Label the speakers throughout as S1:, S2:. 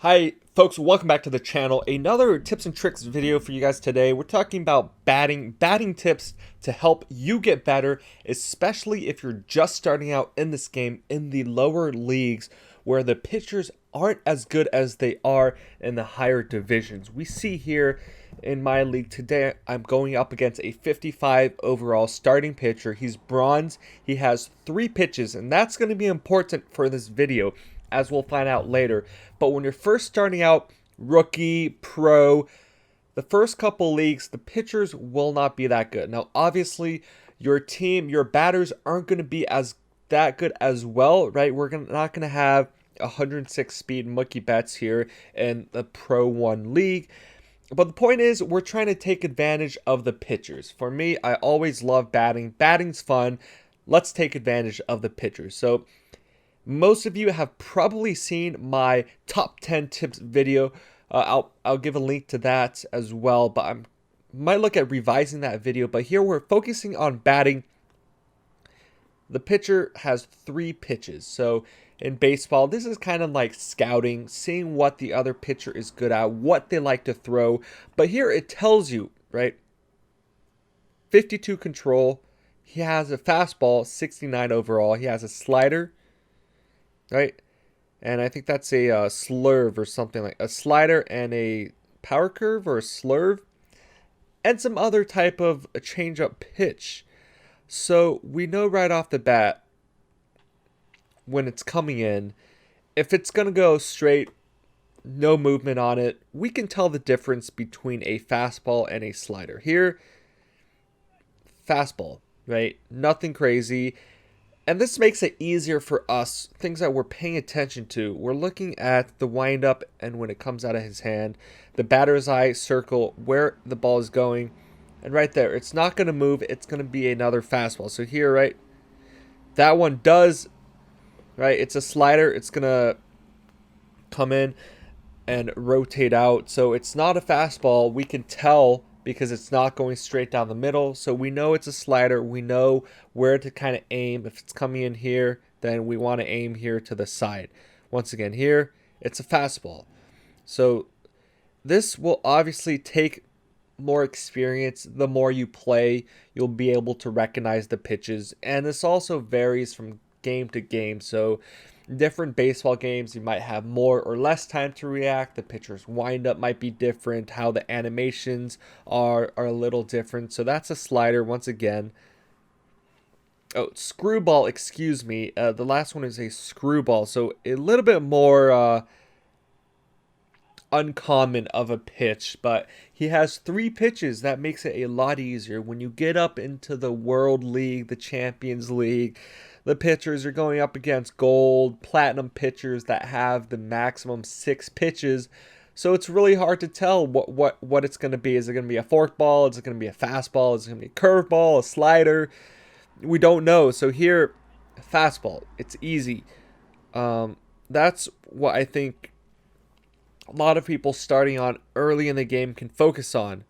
S1: Hi folks, welcome back to the channel. Another tips and tricks video for you guys today. We're talking about batting tips to help you get better, especially if you're just starting out in this game in the lower leagues where the pitchers aren't as good as they are in the higher divisions. We see here in my league today, I'm going up against a 55 overall starting pitcher. He's bronze. He has 3 pitches, and that's going to be important for this video, as we'll find out later. But when you're first starting out, rookie, pro, the first couple leagues, the pitchers will not be that good. Now, obviously, your team, your batters aren't going to be as that good as well, right? Not going to have 106 speed Mookie Betts here in the Pro 1 league. But the point is, we're trying to take advantage of the pitchers. For me, I always love batting. Batting's fun. Let's take advantage of the pitchers. So most of you have probably seen my top 10 tips video. I'll give a link to that as well, but I might look at revising that video. But here we're focusing on batting. The pitcher has 3 pitches. So in baseball, this is kind of like scouting, seeing what the other pitcher is good at, what they like to throw. But here it tells you, right? 52 control. He has a fastball, 69 overall. He has a slider, right? And I think that's a slurve or something, like a slider and a power curve or a slurve and some other type of a change-up pitch. So we know right off the bat when it's coming in, if it's going to go straight, no movement on it, we can tell the difference between a fastball and a slider. Here, fastball, right? Nothing crazy. And this makes it easier for us, things that we're paying attention to. We're looking at the windup and when it comes out of his hand, the batter's eye circle where the ball is going. And right there, it's not going to move. It's going to be another fastball. So here, right, that one does, right, it's a slider. It's going to come in and rotate out. So it's not a fastball. We can tell because it's not going straight down the middle. So we know it's a slider. We know where to kind of aim. If it's coming in here, then we want to aim here to the side. Once again, here, it's a fastball. So this will obviously take more experience. The more you play, you'll be able to recognize the pitches. And this also varies from game to game. So different baseball games, you might have more or less time to react. The pitcher's windup might be different. How the animations are a little different. So that's a slider once again. Oh, screwball, excuse me. The last one is a screwball. So a little bit more uncommon of a pitch, but he has 3 pitches. That makes it a lot easier. When you get up into the World League, the Champions League, the pitchers are going up against gold, platinum pitchers that have the maximum 6 pitches. So it's really hard to tell what it's going to be. Is it going to be a forkball? Is it going to be a fastball? Is it going to be a curveball, a slider? We don't know. So here, fastball. It's easy. That's what I think a lot of people starting on early in the game can focus on.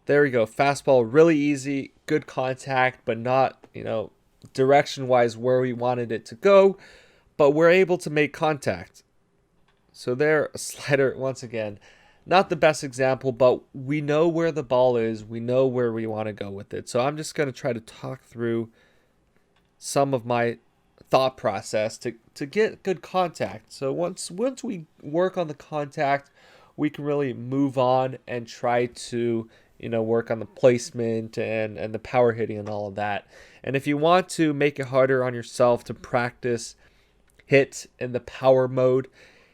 S1: There we go. Fastball, really easy, good contact, but not, direction wise where we wanted it to go, but we're able to make contact. So there, a slider, once again, not the best example, but we know where the ball is. We know where we want to go with it. So I'm just going to try to talk through some of my thought process to get good contact. So once we work on the contact, we can really move on and try to work on the placement and the power hitting and all of that. And if you want to make it harder on yourself to practice hit in the power mode,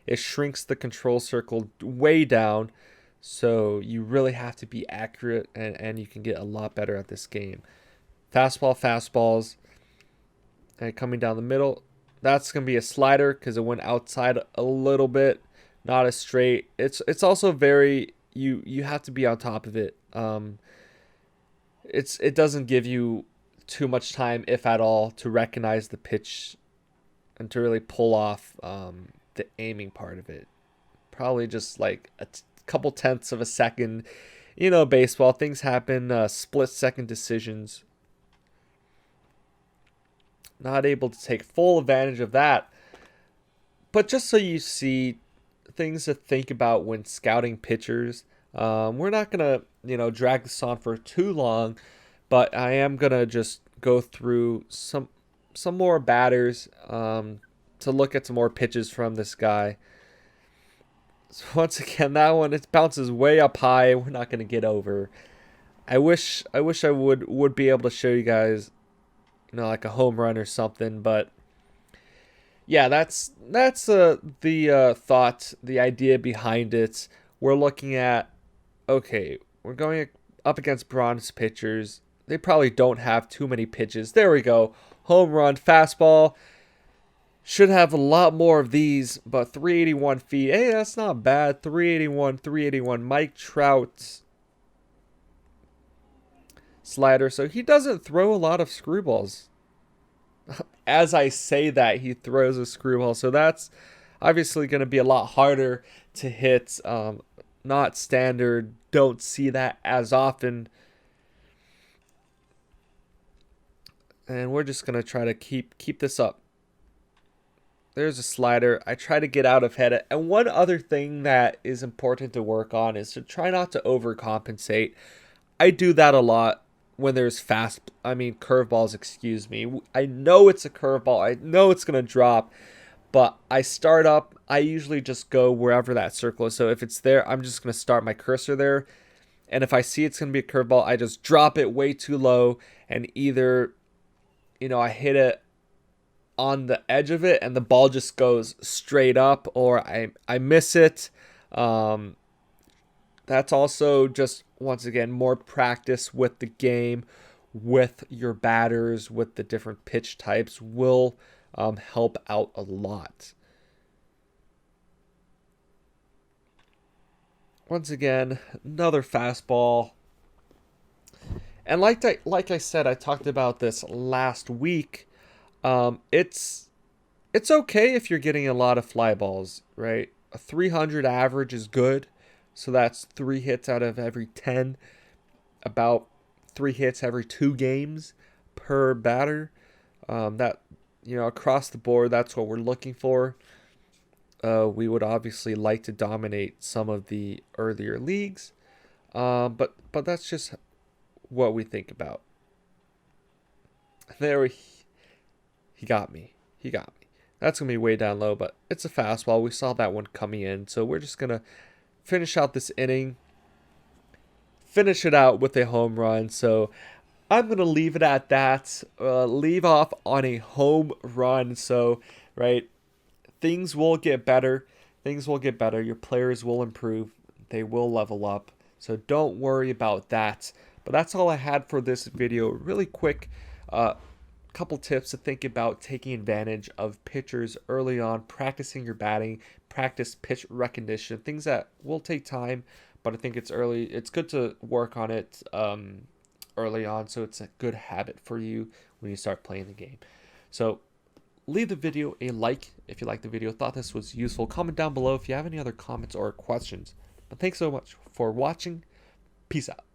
S1: it shrinks the control circle way down. So you really have to be accurate and you can get a lot better at this game. Fastballs, and coming down the middle. That's going to be a slider because it went outside a little bit, not as straight. It's also very, you have to be on top of it. It doesn't give you too much time, if at all, to recognize the pitch and to really pull off the aiming part of it. Probably just like a couple tenths of a second. Baseball, things happen, split-second decisions. Not able to take full advantage of that. But just so you see things to think about when scouting pitchers. We're not gonna, drag this on for too long, but I am gonna just go through some more batters to look at some more pitches from this guy. So once again, that one it bounces way up high. We're not gonna get over. I wish I would be able to show you guys, like a home run or something, but yeah, that's the thought, the idea behind it. We're looking at, okay, we're going up against bronze pitchers. They probably don't have too many pitches. There we go. Home run, fastball. Should have a lot more of these, but 381 feet. Hey, that's not bad. 381, 381. Mike Trout slider. So he doesn't throw a lot of screwballs. As I say that, he throws a screwball. So that's obviously going to be a lot harder to hit. Not standard. Don't see that as often. And we're just going to try to keep this up. There's a slider. I try to get out of head. And one other thing that is important to work on is to try not to overcompensate. I do that a lot when there's curveballs, excuse me. I know it's a curveball. I know it's going to drop. But I start up. I usually just go wherever that circle is. So if it's there, I'm just going to start my cursor there. And if I see it's going to be a curveball, I just drop it way too low. And either, I hit it on the edge of it and the ball just goes straight up, or I miss it. That's also just, once again, more practice with the game, with your batters, with the different pitch types will help out a lot. Once again, another fastball. And like I said, I talked about this last week. It's okay if you're getting a lot of fly balls, right? A 300 average is good. So that's 3 hits out of every 10. About 3 hits every 2 games per batter. Across the board, that's what we're looking for. We would obviously like to dominate some of the earlier leagues. But that's just what we think about. He got me. That's going to be way down low, but it's a fastball. We saw that one coming in. So we're just going to finish out this inning. Finish it out with a home run. So I'm going to leave it at that. Leave off on a home run. So, right, things will get better. Your players will improve. They will level up. So don't worry about that. But that's all I had for this video. Really quick couple tips to think about taking advantage of pitchers early on, practicing your batting, practice pitch recognition, things that will take time, but I think it's good to work on it early on, so it's a good habit for you when you start playing the game. So leave the video a like if you liked the video, thought this was useful. Comment down below if you have any other comments or questions. But thanks so much for watching. Peace out.